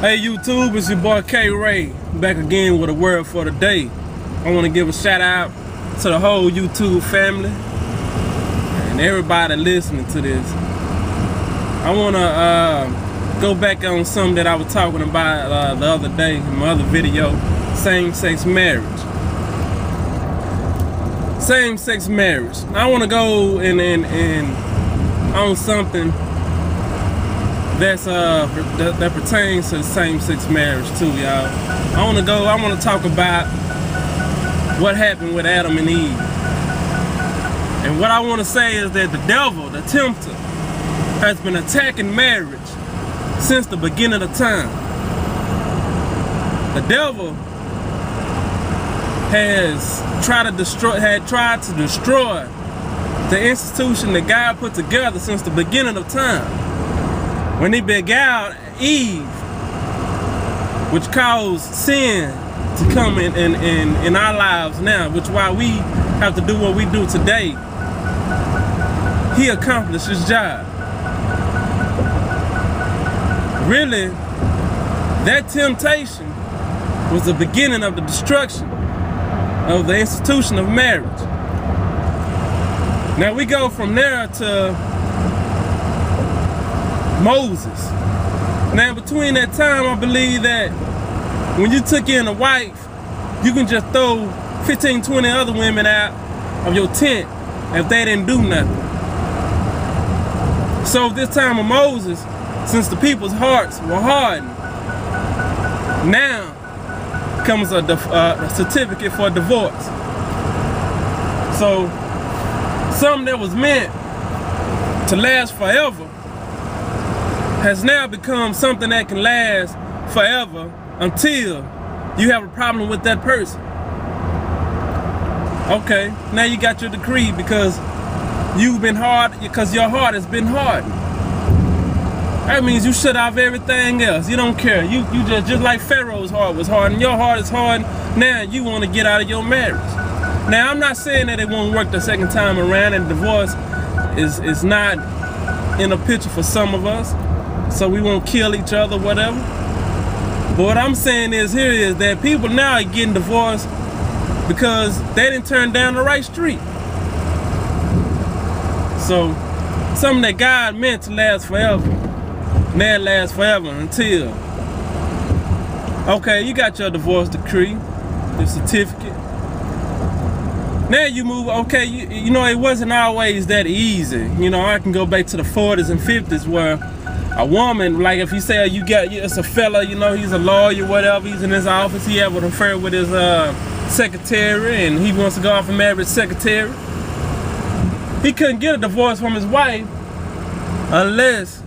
Hey YouTube, it's your boy K Ray, back again with a word for the day. I want to give a shout out to the whole YouTube family and everybody listening to this. I want to go back on something that I was talking about the other day in my other video, same-sex marriage. Same-sex marriage. I want to go and on something that's that pertains to same-sex marriage too, y'all. I want to talk about what happened with Adam and Eve. And what I want to say is that the devil, the tempter, has been attacking marriage since the beginning of time. The devil had tried to destroy the institution that God put together since the beginning of time. When he beguiled Eve, which caused sin to come in our lives now, which why we have to do what we do today, he accomplished his job. Really, that temptation was the beginning of the destruction of the institution of marriage. Now we go from there to Moses. Now between that time, I believe that when you took in a wife, you can just throw 15, 20 other women out of your tent if they didn't do nothing. So this time of Moses, since the people's hearts were hardened, now comes a certificate for divorce. So something that was meant to last forever has now become something that can last forever until you have a problem with that person. Okay, now you got your decree because you've been hard, because your heart has been hardened. That means you shut off everything else. You don't care. You just like Pharaoh's heart was hardened. Your heart is hardened. Now you want to get out of your marriage. Now I'm not saying that it won't work the second time around, and divorce is not in a picture for some of us, so we won't kill each other, whatever. But what I'm saying is that people now are getting divorced because they didn't turn down the right street. So something that God meant to last forever, now lasts forever until, okay, you got your divorce decree, the certificate. Now you move, okay, you know, it wasn't always that easy. You know, I can go back to the 40s and 50s where a woman, like if you say it's a fella, you know, he's a lawyer, whatever, he's in his office, he have an affair with his secretary, and he wants to go off and marry his secretary. He couldn't get a divorce from his wife unless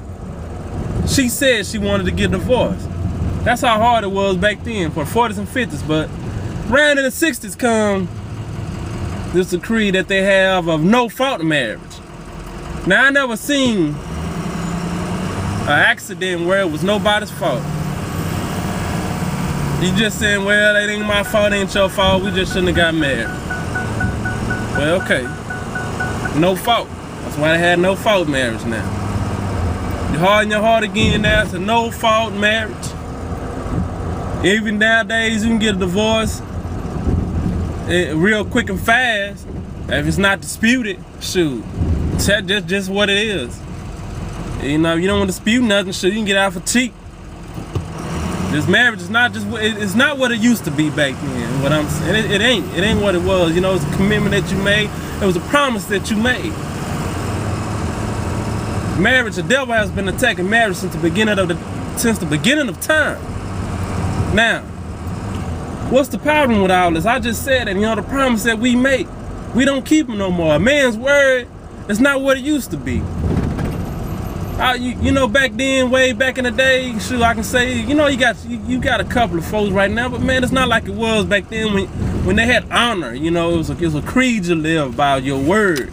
she said she wanted to get divorced. That's how hard it was back then for the 40s and 50s. But around in the 60s come this decree that they have of no fault marriage. Now I never seen an accident where it was nobody's fault. You just saying, well, it ain't my fault, it ain't your fault, we just shouldn't have got married. Well, okay, no fault. That's why they had no fault marriage now. You harden your heart again now, it's a no fault marriage. Even nowadays, you can get a divorce real quick and fast. If it's not disputed, shoot, that's just what it is. You know, you don't want to dispute nothing, so you can get out for cheap. This marriage is not just, it's not what it used to be back then. What I'm saying, it ain't what it was. You know, it's a commitment that you made. It was a promise that you made. Marriage, the devil has been attacking marriage since the beginning of time. Now, what's the problem with all this? I just said that, you know, the promise that we make, we don't keep them no more. A man's word is not what it used to be. You know, back then, way back in the day, shoot, I can say, you know, you got a couple of folks right now, but man, it's not like it was back then when they had honor. You know, it was a creed you live by, your word.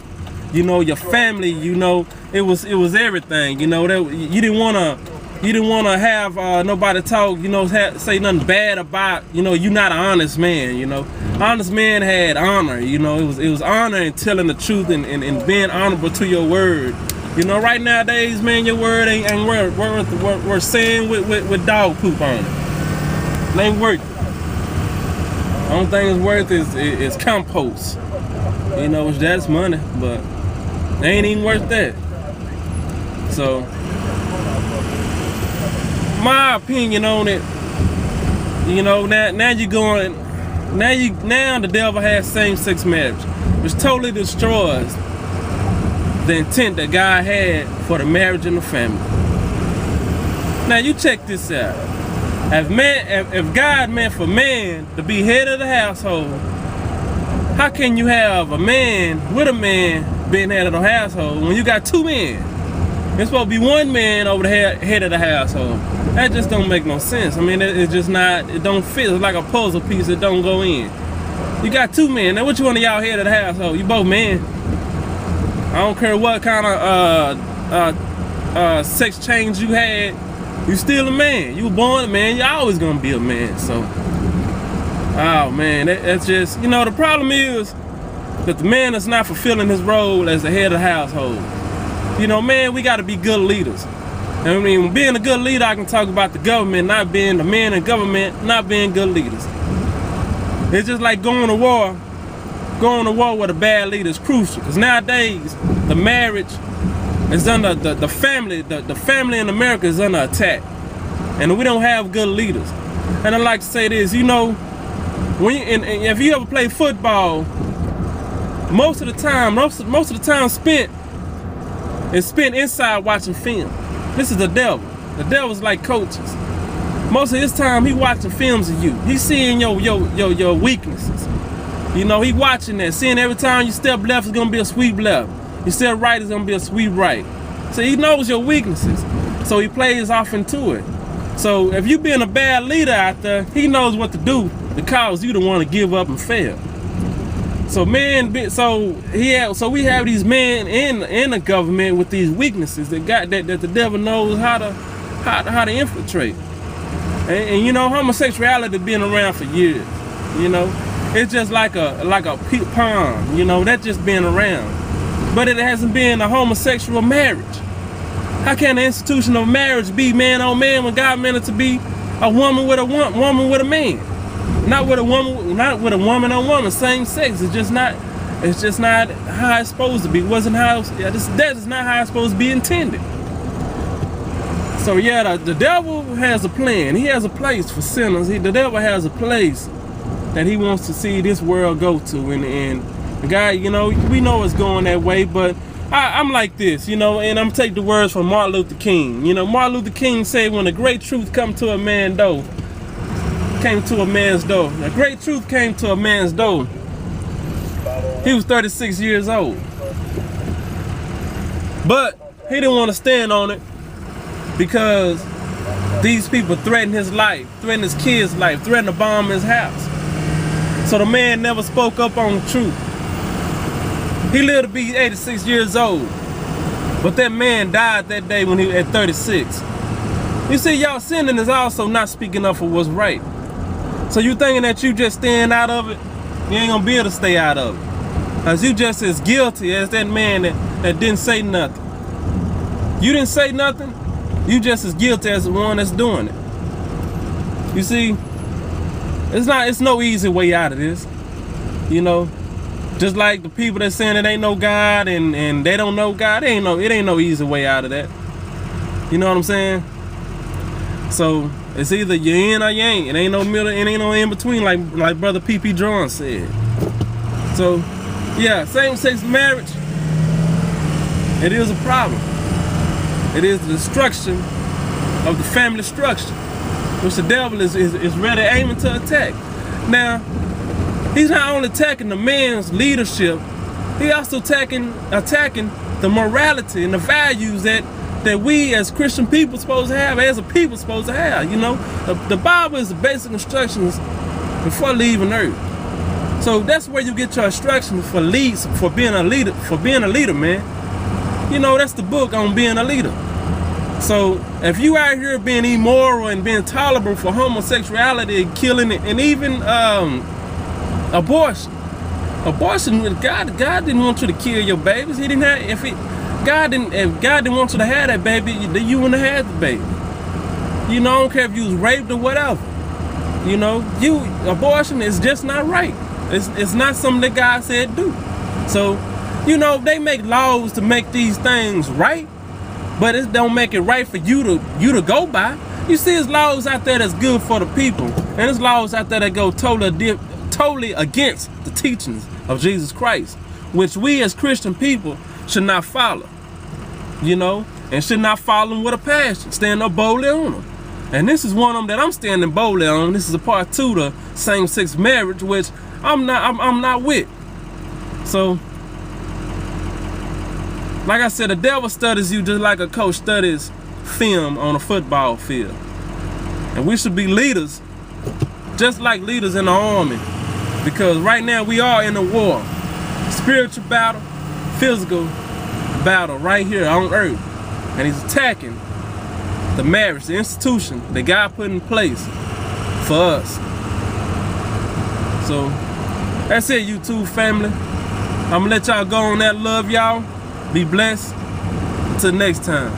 You know, your family. You know, it was everything. You know, that you didn't wanna have nobody talk. You know, say nothing bad about. You know, you're not an honest man. You know, honest man had honor. You know, it was honor in telling the truth and being honorable to your word. You know, right nowadays, man, your word ain't worth saying with dog poop on it. It ain't worth it. Only thing it's worth is compost. You know, that's money, but it ain't even worth that. So, my opinion on it, you know, now the devil has same-sex marriage, which totally destroys the intent that God had for the marriage and the family. Now you check this out. If God meant for man to be head of the household, how can you have a man with a man being head of the household when you got two men? It's supposed to be one man over the head of the household. That just don't make no sense. I mean, it's just not, it don't fit. It's like a puzzle piece that don't go in. You got two men. Now which one of y'all head of the household? You both men. I don't care what kind of sex change you had, you still a man. You were born a man, you're always gonna be a man. So, oh man, that's just, you know, the problem is that the man is not fulfilling his role as the head of the household. You know, man, we gotta be good leaders. I mean, being a good leader, I can talk about the government not being, the men in government not being good leaders. It's just like going to war with a bad leader is crucial, because nowadays the marriage is under the family in America is under attack, and we don't have good leaders. And I like to say this, you know, if you ever play football, most of the time spent inside watching film. This is the devil. The devil's like coaches. Most of his time he watching films of you. He's seeing your weaknesses. You know, he watching that, seeing every time you step left is gonna be a sweep left. You step right is gonna be a sweep right. So he knows your weaknesses. So he plays off into it. So if you being a bad leader out there, he knows what to do to cause you to want to give up and fail. So we have these men in the government with these weaknesses that the devil knows how to infiltrate. And you know, homosexuality been around for years. You know, it's just like a pond. You know, that just been around, but it hasn't been a homosexual marriage. How can the institution of marriage be man on man when God meant it to be a woman with a woman with a man? Not with a woman on woman, same sex. It's just not how it's supposed to be. That is not how it's supposed to be intended. So yeah, the devil has a plan. He has a place for sinners. The devil has a place that he wants to see this world go to. And God, you know, we know it's going that way, but I'm like this, you know, and I'm gonna take the words from Martin Luther King. You know, Martin Luther King said, when the great truth came to a man's door, the great truth came to a man's door. He was 36 years old. But he didn't want to stand on it because these people threatened his life, threatened his kids' life, threatened to bomb his house. So the man never spoke up on the truth. He lived to be 86 years old. But that man died that day when he was at 36. You see, y'all, sinning is also not speaking up for what's right. So you thinking that you just staying out of it, you ain't gonna be able to stay out of it. Cause you just as guilty as that man that didn't say nothing. You didn't say nothing, you just as guilty as the one that's doing it. You see, it's no easy way out of this. You know, just like the people that saying it ain't no God and they don't know God, it ain't no easy way out of that. You know what I'm saying? So it's either you in or you ain't. It ain't no middle, it ain't no in between, like Brother P.P. John said. So yeah, same-sex marriage, it is a problem. It is the destruction of the family structure, which the devil is really aiming to attack. Now, he's not only attacking the man's leadership, he also attacking the morality and the values that we as Christian people supposed to have, as a people supposed to have. You know, the Bible is the basic instructions before leaving earth. So that's where you get your instructions for being a leader, man. You know, that's the book on being a leader. So if you out here being immoral and being tolerable for homosexuality and killing it, and even abortion, God didn't want you to kill your babies. He didn't have, if God didn't want you to have that baby, you wouldn't have had the baby. You know, I don't care if you was raped or whatever. You know, abortion is just not right. It's not something that God said do. So, you know, they make laws to make these things right, but it don't make it right for you to go by. You see, there's laws out there that's good for the people, and there's laws out there that go totally against the teachings of Jesus Christ, which we as Christian people should not follow. You know, and should not follow them with a passion. Stand up boldly on them. And this is one of them that I'm standing boldly on. This is a part 2 to same-sex marriage, which I'm not with. So, like I said, the devil studies you just like a coach studies film on a football field. And we should be leaders, just like leaders in the army. Because right now we are in a war. Spiritual battle, physical battle right here on earth. And he's attacking the marriage, the institution that God put in place for us. So that's it, YouTube family. I'm gonna let y'all go on that. Love y'all. Be blessed. Until next time.